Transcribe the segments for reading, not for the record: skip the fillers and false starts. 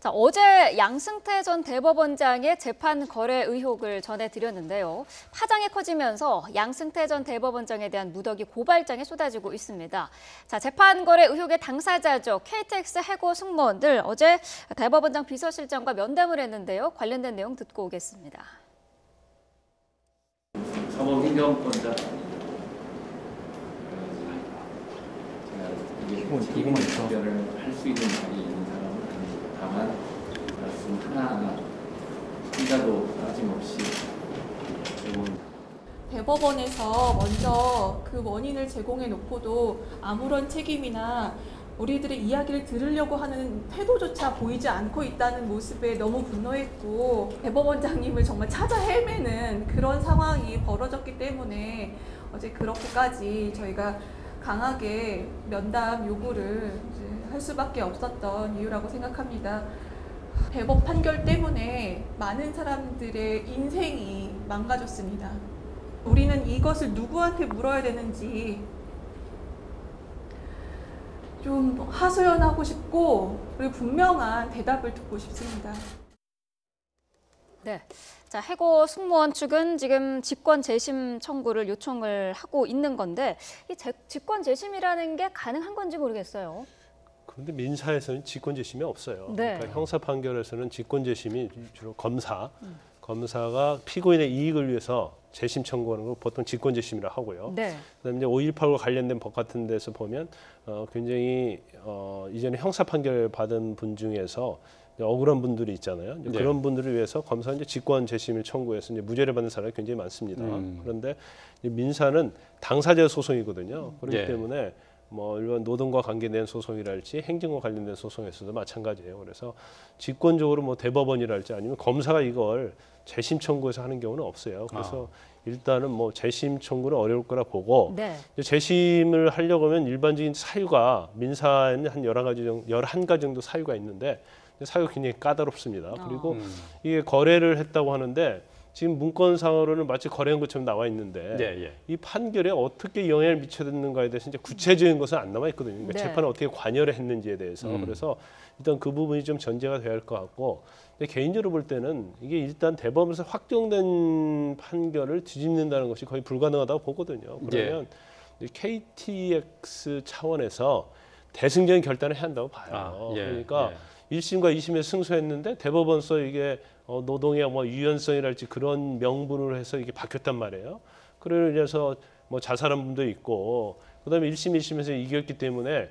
자, 어제 양승태 전 대법원장의 재판 거래 의혹을 전해드렸는데요. 파장이 커지면서 양승태 전 대법원장에 대한 무더기 고발장이 쏟아지고 있습니다. 자, 재판 거래 의혹의 당사자죠. KTX 해고 승무원들 어제 대법원장 비서실장과 면담을 했는데요. 관련된 내용 듣고 오겠습니다. 사법행정권자 책임 판결을 할 수 있는 자리에 있는 사람은 아니고 다만 말씀 하나하나 혼자도 빠짐없이 대법원에서 먼저 그 원인을 제공해 놓고도 아무런 책임이나 우리들의 이야기를 들으려고 하는 태도조차 보이지 않고 있다는 모습에 너무 분노했고, 대법원장님을 정말 찾아 헤매는 그런 상황이 벌어졌기 때문에 어제 그렇게까지 저희가 강하게 면담 요구를 할 수밖에 없었던 이유라고 생각합니다. 대법 판결 때문에 많은 사람들의 인생이 망가졌습니다. 우리는 이것을 누구한테 물어야 되는지 좀 하소연하고 싶고, 그리고 분명한 대답을 듣고 싶습니다. 네. 자, 해고 승무원 측은 지금 직권 재심 청구를 요청을 하고 있는 건데, 이 직권 재심이라는 게 가능한 건지 모르겠어요. 그런데 민사에서는 직권 재심이 없어요. 네. 그러니까 형사 판결에서는 직권 재심이 주로 검사가 피고인의 이익을 위해서 재심 청구하는 걸 보통 직권 재심이라 하고요. 네. 그다음에 이제 5.18과 관련된 법 같은 데서 보면 굉장히 이전에 형사 판결 받은 분 중에서 억울한 분들이 있잖아요. 네. 그런 분들을 위해서 검사가 이제 직권 재심을 청구해서 이제 무죄를 받는 사람이 굉장히 많습니다. 그런데 민사는 당사자 소송이거든요. 그렇기 네. 때문에 뭐 일반 노동과 관계된 소송이랄지 행정과 관련된 소송에서도 마찬가지예요. 그래서 직권적으로 뭐 대법원이랄지 아니면 검사가 이걸 재심 청구해서 하는 경우는 없어요. 그래서 일단은 뭐 재심 청구는 어려울 거라 보고, 네. 재심을 하려고 하면 일반적인 사유가 민사에는 한 11가지 정도 사유가 있는데 사유가 굉장히 까다롭습니다. 그리고 이게 거래를 했다고 하는데 지금 문건상으로는 마치 거래한 것처럼 나와 있는데 예. 이 판결에 어떻게 영향을 미쳤는가에 대해서 이제 구체적인 것은 안 남아 있거든요. 그러니까 네. 재판을 어떻게 관여를 했는지에 대해서. 그래서 일단 그 부분이 좀 전제가 돼야 할 것 같고, 근데 개인적으로 볼 때는 이게 일단 대법원에서 확정된 판결을 뒤집는다는 것이 거의 불가능하다고 보거든요. 그러면 KTX 차원에서 대승적인 결단을 해야 한다고 봐요. 그러니까 1심과 2심에 승소했는데 대법원서 이게 노동의 뭐 유연성이랄지 그런 명분으로 해서 이게 바뀌었단 말이에요. 그래서 뭐 자살한 분도 있고, 그다음에 1심, 2심에서 이겼기 때문에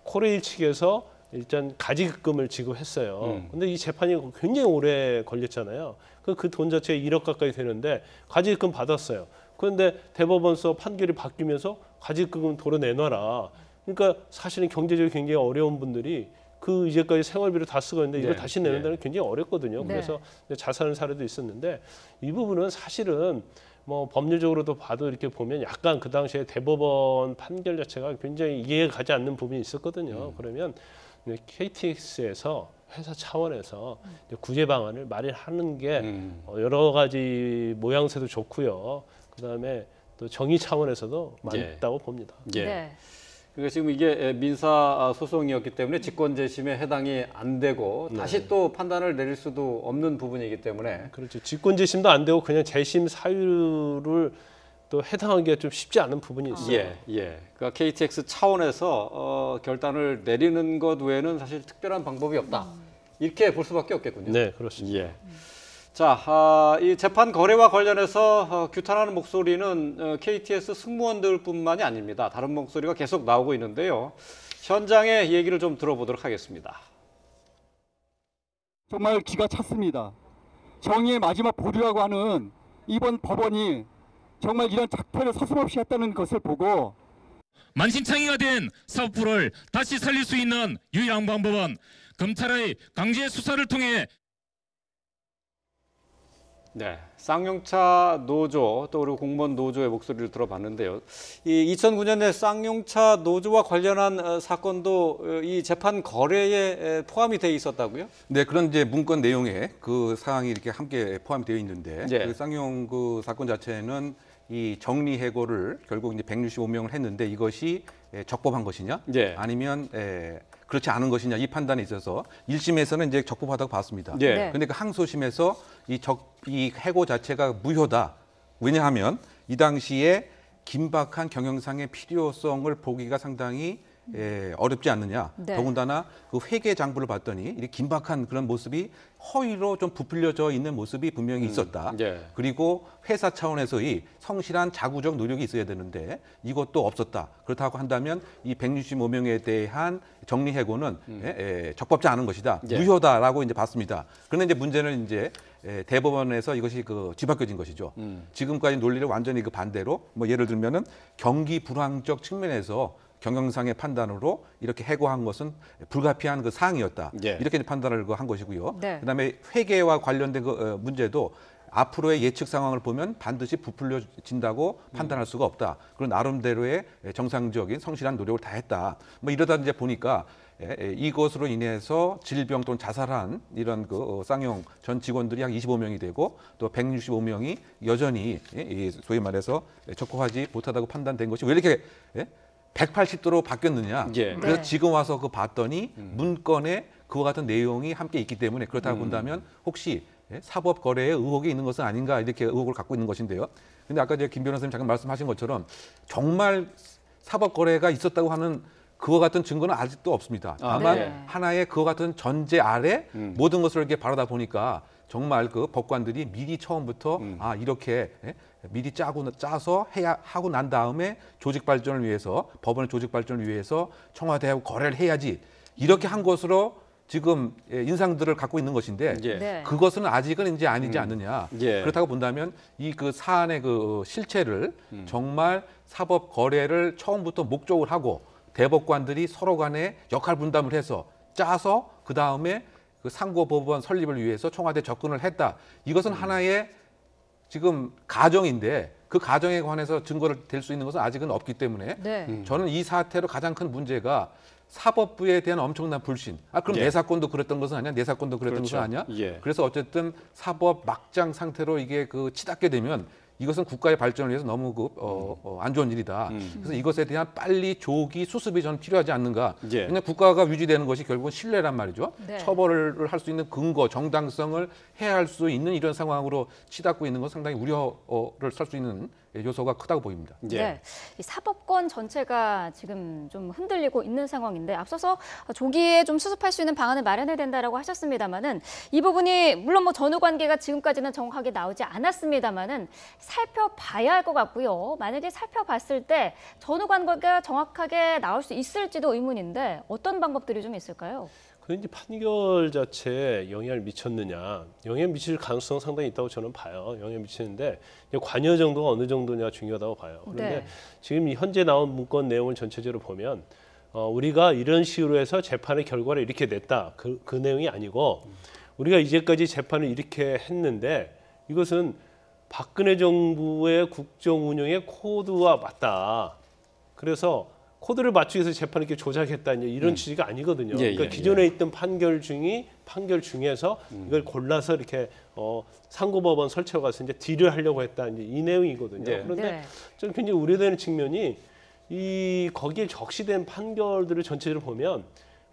코레일 측에서 일단 가지급금을 지급했어요. 근데 이 재판이 굉장히 오래 걸렸잖아요. 그 돈 자체가 1억 가까이 되는데 가지급금 받았어요. 그런데 대법원서 판결이 바뀌면서 가지급금 도로 내놔라. 그러니까 사실은 경제적으로 굉장히 어려운 분들이 그 이제까지 생활비를 다 쓰고 있는데 이걸 다시 내는다는 게 굉장히 어렵거든요. 네. 그래서 자살하는 사례도 있었는데 이 부분은 사실은 뭐 법률적으로도 봐도 이렇게 보면 약간 그 당시에 대법원 판결 자체가 굉장히 이해가 가지 않는 부분이 있었거든요. 그러면 KTX에서 회사 차원에서 구제 방안을 마련하는 게 여러 가지 모양새도 좋고요. 그다음에 또 정의 차원에서도 맞다고 봅니다. 네. 그러니까 지금 이게 민사 소송이었기 때문에 직권 재심에 해당이 안 되고 다시 또 판단을 내릴 수도 없는 부분이기 때문에, 그렇죠. 직권 재심도 안 되고 그냥 재심 사유를 또 해당하기가 좀 쉽지 않은 부분이 있어요. 그러니까 KTX 차원에서 결단을 내리는 것 외에는 사실 특별한 방법이 없다. 이렇게 볼 수밖에 없겠군요. 네, 그렇습니다. 자, 이 재판 거래와 관련해서 규탄하는 목소리는 KTX 승무원들뿐만이 아닙니다. 다른 목소리가 계속 나오고 있는데요. 현장의 얘기를 좀 들어보도록 하겠습니다. 정말 기가 찼습니다. 정의의 마지막 보루라고 하는 이번 법원이 정말 이런 작태를 서슴없이 했다는 것을 보고, 만신창이가 된 사법부를 다시 살릴 수 있는 유일한 방법은 검찰의 강제 수사를 통해 쌍용차 노조 또 그리고 공무원 노조의 목소리를 들어봤는데요. 이 2009년에 쌍용차 노조와 관련한 사건도 이 재판 거래에 포함이 돼 있었다고요? 네, 그런 이제 문건 내용에 그 사항이 이렇게 함께 포함되어 있는데, 네. 그 쌍용 그 사건 자체는 이 정리 해고를 결국 이제 165명을 했는데 이것이 적법한 것이냐, 네. 아니면 그렇지 않은 것이냐 이 판단에 있어서 1심에서는 이제 적법하다고 봤습니다. 예. 네. 근데 그 항소심에서 이 해고 자체가 무효다. 왜냐하면 이 당시에 긴박한 경영상의 필요성을 보기가 상당히 어렵지 않느냐. 네. 더군다나 그 회계 장부를 봤더니 이렇게 긴박한 그런 모습이 허위로 좀 부풀려져 있는 모습이 분명히 있었다. 예. 그리고 회사 차원에서의 성실한 자구적 노력이 있어야 되는데 이것도 없었다. 그렇다고 한다면 이 165명에 대한 정리해고는 적법지 않은 것이다. 예. 무효다라고 이제 봤습니다. 그런데 이제 문제는 이제 대법원에서 이것이 뒤바뀌어진 것이죠. 지금까지 논리를 완전히 그 반대로 뭐 예를 들면은 경기 불황적 측면에서 경영상의 판단으로 이렇게 해고한 것은 불가피한 그 사항이었다. 예. 이렇게 판단을 한 것이고요. 네. 그다음에 회계와 관련된 그 문제도 앞으로의 예측 상황을 보면 반드시 부풀려진다고 판단할 수가 없다. 그런 나름대로의 정상적인 성실한 노력을 다했다. 뭐 이러다 이제 보니까 이것으로 인해서 질병 또는 자살한 이런 그 쌍용 전 직원들이 약 25명이 되고 또 165명이 여전히 소위 말해서 적합하지 못하다고 판단된 것이 왜 이렇게 180도로 바뀌었느냐. 예. 그래서 네. 지금 와서 그 봤더니 문건에 그와 같은 내용이 함께 있기 때문에 그렇다고 본다면 혹시 사법 거래에 의혹이 있는 것은 아닌가 이렇게 의혹을 갖고 있는 것인데요. 근데 아까 김 변호사님 잠깐 말씀하신 것처럼 정말 사법 거래가 있었다고 하는 그와 같은 증거는 아직도 없습니다. 다만 네. 하나의 그와 같은 전제 아래 모든 것을 이렇게 바라다 보니까 정말 그 법관들이 미리 처음부터 이렇게 미리 짜서 하고 난 다음에 조직 발전을 위해서 법원의 조직 발전을 위해서 청와대하고 거래를 해야지 이렇게 한 것으로 지금 인상들을 갖고 있는 것인데 예. 네. 그것은 아직은 이제 아니지 않느냐. 예. 그렇다고 본다면 이 그 사안의 그 실체를 정말 사법 거래를 처음부터 목적을 하고 대법관들이 서로 간에 역할 분담을 해서 짜서 그 다음에 그 상고법원 설립을 위해서 청와대 접근을 했다. 이것은 하나의 지금 가정인데 그 가정에 관해서 증거를 댈 수 있는 것은 아직은 없기 때문에 네. 저는 이 사태로 가장 큰 문제가 사법부에 대한 엄청난 불신. 그럼 예. 내 사건도 그랬던 것은 아니야? 내 사건도 그랬던 그렇죠. 것은 아니야? 예. 그래서 어쨌든 사법 막장 상태로 이게 치닫게 되면 이것은 국가의 발전을 위해서 너무 안 좋은 일이다. 그래서 이것에 대한 빨리 조기 수습이 저는 필요하지 않는가. 예. 그냥 국가가 유지되는 것이 결국은 신뢰란 말이죠. 네. 처벌을 할 수 있는 근거, 정당성을 해할 수 있는 이런 상황으로 치닫고 있는 건 상당히 우려를 살 수 있는 요소가 크다고 보입니다. 예. 네, 이 사법권 전체가 지금 좀 흔들리고 있는 상황인데 앞서서 조기에 좀 수습할 수 있는 방안을 마련해야 된다라고 하셨습니다만은 이 부분이 물론 뭐 전후 관계가 지금까지는 정확하게 나오지 않았습니다만은 살펴봐야 할 것 같고요. 만약에 살펴봤을 때 전후 관계가 정확하게 나올 수 있을지도 의문인데 어떤 방법들이 좀 있을까요? 그 이제 판결 자체에 영향을 미쳤느냐, 영향 미칠 가능성 상당히 있다고 저는 봐요. 영향 미치는데 관여 정도가 어느 정도냐 중요하다고 봐요. 그런데 네. 지금 현재 나온 문건 내용을 전체적으로 보면 우리가 이런 식으로 해서 재판의 결과를 이렇게 냈다. 그 내용이 아니고 우리가 이제까지 재판을 이렇게 했는데 이것은 박근혜 정부의 국정 운영의 코드와 맞다. 그래서 코드를 맞추기 위해서 재판을 이렇게 조작했다 이런 취지가 아니거든요. 예, 그러니까 예, 기존에 있던 판결 중에서 이걸 골라서 이렇게 상고법원 설치해 가서 이제 딜을 하려고 했다 이 내용이거든요. 예. 그런데 네. 좀 굉장히 우려되는 측면이 거기에 적시된 판결들을 전체적으로 보면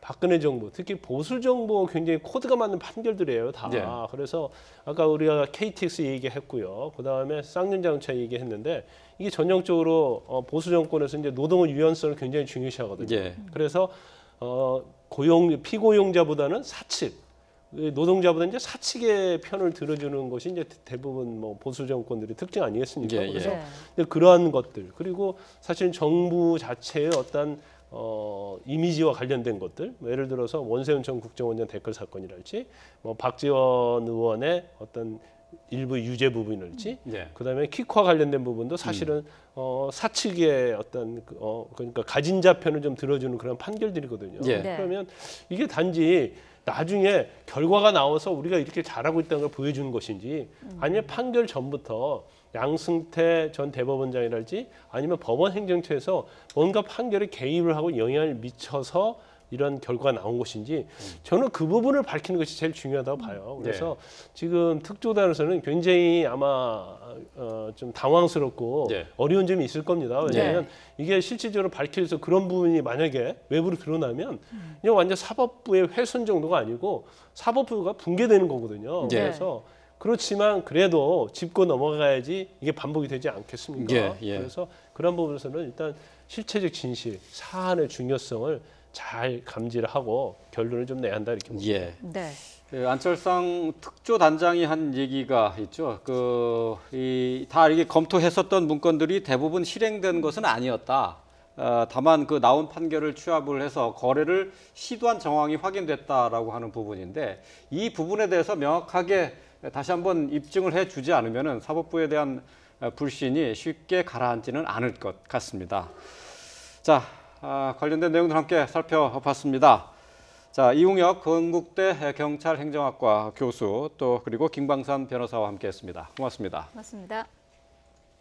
박근혜 정부, 특히 보수 정부가 굉장히 코드가 맞는 판결들이에요, 다. 예. 그래서 아까 우리가 KTX 얘기했고요. 그다음에 쌍용자동차 얘기했는데 이게 전형적으로 보수 정권에서 이제 노동의 유연성을 굉장히 중요시하거든요. 예. 그래서 피고용자보다는 사측, 노동자보다 이제 사측의 편을 들어주는 것이 이제 대부분 뭐 보수 정권들의 특징 아니겠습니까? 예, 예. 그래서 네. 근데 그러한 것들 그리고 사실 정부 자체의 어떤 이미지와 관련된 것들, 뭐 예를 들어서 원세훈 전 국정원장 댓글 사건이랄지, 뭐 박지원 의원의 어떤 일부 유죄 부분이랄지, 예. 그다음에 킥과 관련된 부분도 사실은 사측의 어떤 그러니까 가진 자편을 좀 들어주는 그런 판결들이거든요. 예. 네. 그러면 이게 단지 나중에 결과가 나와서 우리가 이렇게 잘하고 있다는 걸 보여주는 것인지 아니면 판결 전부터 양승태 전 대법원장이랄지 아니면 법원 행정처에서 뭔가 판결에 개입을 하고 영향을 미쳐서 이런 결과가 나온 것인지 저는 그 부분을 밝히는 것이 제일 중요하다고 봐요. 그래서 지금 특조단에서는 굉장히 아마 좀 당황스럽고 어려운 점이 있을 겁니다. 왜냐하면 이게 실질적으로 밝혀서 그런 부분이 만약에 외부로 드러나면 그냥 완전 사법부의 훼손 정도가 아니고 사법부가 붕괴되는 거거든요. 그래서 그렇지만 그래도 짚고 넘어가야지 이게 반복이 되지 않겠습니까? 그래서 그런 부분에서는 일단 실체적 진실, 사안의 중요성을 잘 감지를 하고 결론을 좀 내야 한다 이렇게 봅니다. 네. 그 안철상 특조단장이 한 얘기가 있죠. 다 이게 검토했었던 문건들이 대부분 실행된 것은 아니었다. 다만 그 나온 판결을 취합을 해서 거래를 시도한 정황이 확인됐다라고 하는 부분인데 이 부분에 대해서 명확하게 다시 한번 입증을 해주지 않으면은 사법부에 대한 불신이 쉽게 가라앉지는 않을 것 같습니다. 자, 관련된 내용들 함께 살펴봤습니다. 자, 이웅혁 건국대 경찰행정학과 교수 또 그리고 김광산 변호사와 함께했습니다. 고맙습니다. 고맙습니다.